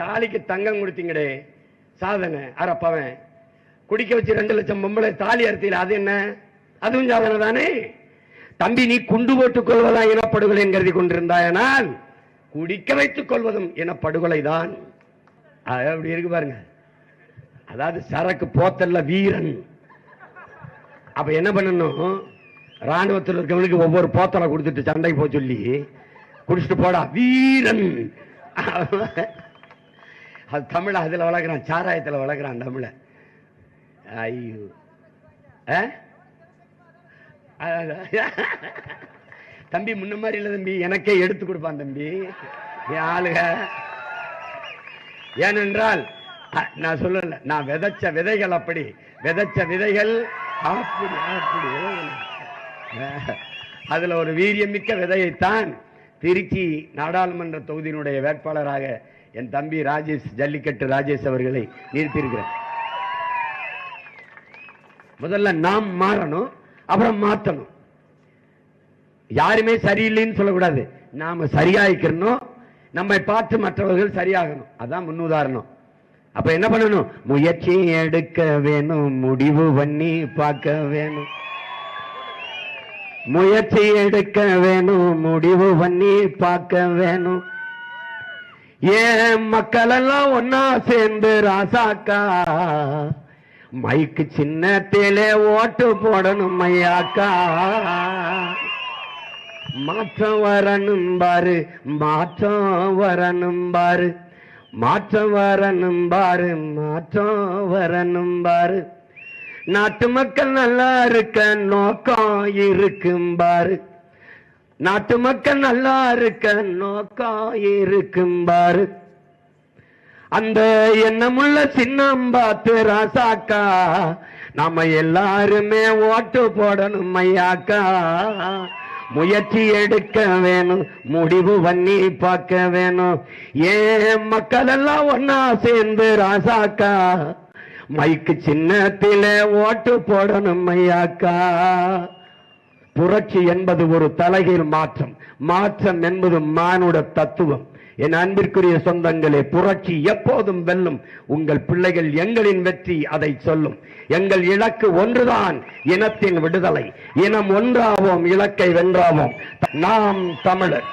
தாலிக்கு தங்கம் கொடுத்தீங்கடே சாதனை. அரப்பவன் குடிக்க வச்சு 2 லட்சம் பொம்பளை தாலி அறுத்தீல, அது என்ன? அதுவும் சாதனை தானே. தம்பி, நீ குண்டு போட்டுக் கொள்வதா இனப்படுகொலை கருதி கொண்டிருந்தாயனால் குடிக்க வைத்துக் கொள்வதும் இனப்படுகொலை தான். அப்படி இருக்கு பாருங்க. அதாவது சரக்கு போத்தல்ல வீரன். அப்ப என்ன பண்ணணும்? ராணுவத்தில் இருக்கவங்களுக்கு ஒவ்வொரு போத்தலை கொடுத்துட்டு சண்டைக்கு போக சொல்லி குடிச்சிட்டு போடா வீரன். அது தமிழ அதுல வளர்க்குறான், சாராயத்தில் வளர்க்குறான் தமிழ. ஐயோ, தம்பி முன்ன மாதிரி இல்ல தம்பி, எனக்கே எடுத்து கொடுப்பான் தம்பி ஆளுக. ஏனென்றால் நான் சொல்லல, நான் விதைச்ச விதைகள் அப்படி, விதைச்ச விதைகள் அப்படி அப்படி. அதுல ஒரு வீரியமிக்க விதையைத்தான் திருச்சி நாடாளுமன்ற தொகுதியினுடைய வேட்பாளராக என் தம்பி ராஜேஷ், ஜல்லிக்கட்டு ராஜேஷ் அவர்களை நிறுத்தியிருக்கிறேன். முதல்ல நாம் மாறணும், அப்புறம் மாற்றணும். யாருமே சரியில்லைன்னு சொல்லக்கூடாது, நாம சரியாயிக்கணும், நம்மை பார்த்து மற்றவர்கள் சரியாகணும். அதான் முன்னுதாரணம். அப்ப என்ன பண்ணணும்? முயற்சி எடுக்க வேணும், முடிவு பண்ணி பார்க்க வேணும். முயற்சி எடுக்க வேணும், முடிவு பண்ணி பார்க்க வேணும். ஏன் மக்கள் எல்லாம் ஒன்னா சேர்ந்து ராசாக்கா மைக்கு சின்னத்திலே ஓட்டு போடணும் ஐயாக்கா. மாற்றம் வரணும் பாரு, மாற்றம் வரணும் பாரு, மாற்றம் வரணும் பாரு, மாற்றம் வரணும் பாரு. நாட்டு மக்கள் நல்லா இருக்க நோக்கம் இருக்கும் பாரு, நாட்டு மக்கள் நல்லா இருக்க நோக்கம் இருக்கும் பாரு. அந்த எண்ணமுள்ள சின்னம் பார்த்து ராசாக்கா நாம எல்லாருமே ஓட்டு போடணும் ஐயாக்கா. முயற்சி எடுக்க வேணும், முடிவு பண்ணி பார்க்க வேணும். ஏன் மக்கள் எல்லாம் ஒன்னா சேர்ந்து ராசாக்கா மைக்கு சின்னத்திலே ஓட்டு போடணும் ஐயாக்கா. புரட்சி என்பது ஒரு தலைகீழ் மாற்றம், மாற்றம் என்பது மானுட தத்துவம். என் அன்பிற்குரிய சொந்தங்களே, புரட்சி எப்போதும் வெல்லும். உங்கள் பிள்ளைகள் எங்களின் வெற்றி அதை சொல்லும். எங்கள் இலக்கு ஒன்றுதான், இனத்தின் விடுதலை. இனம் ஒன்றாவோம், இலக்கை வென்றாவோம். நாம் தமிழர்.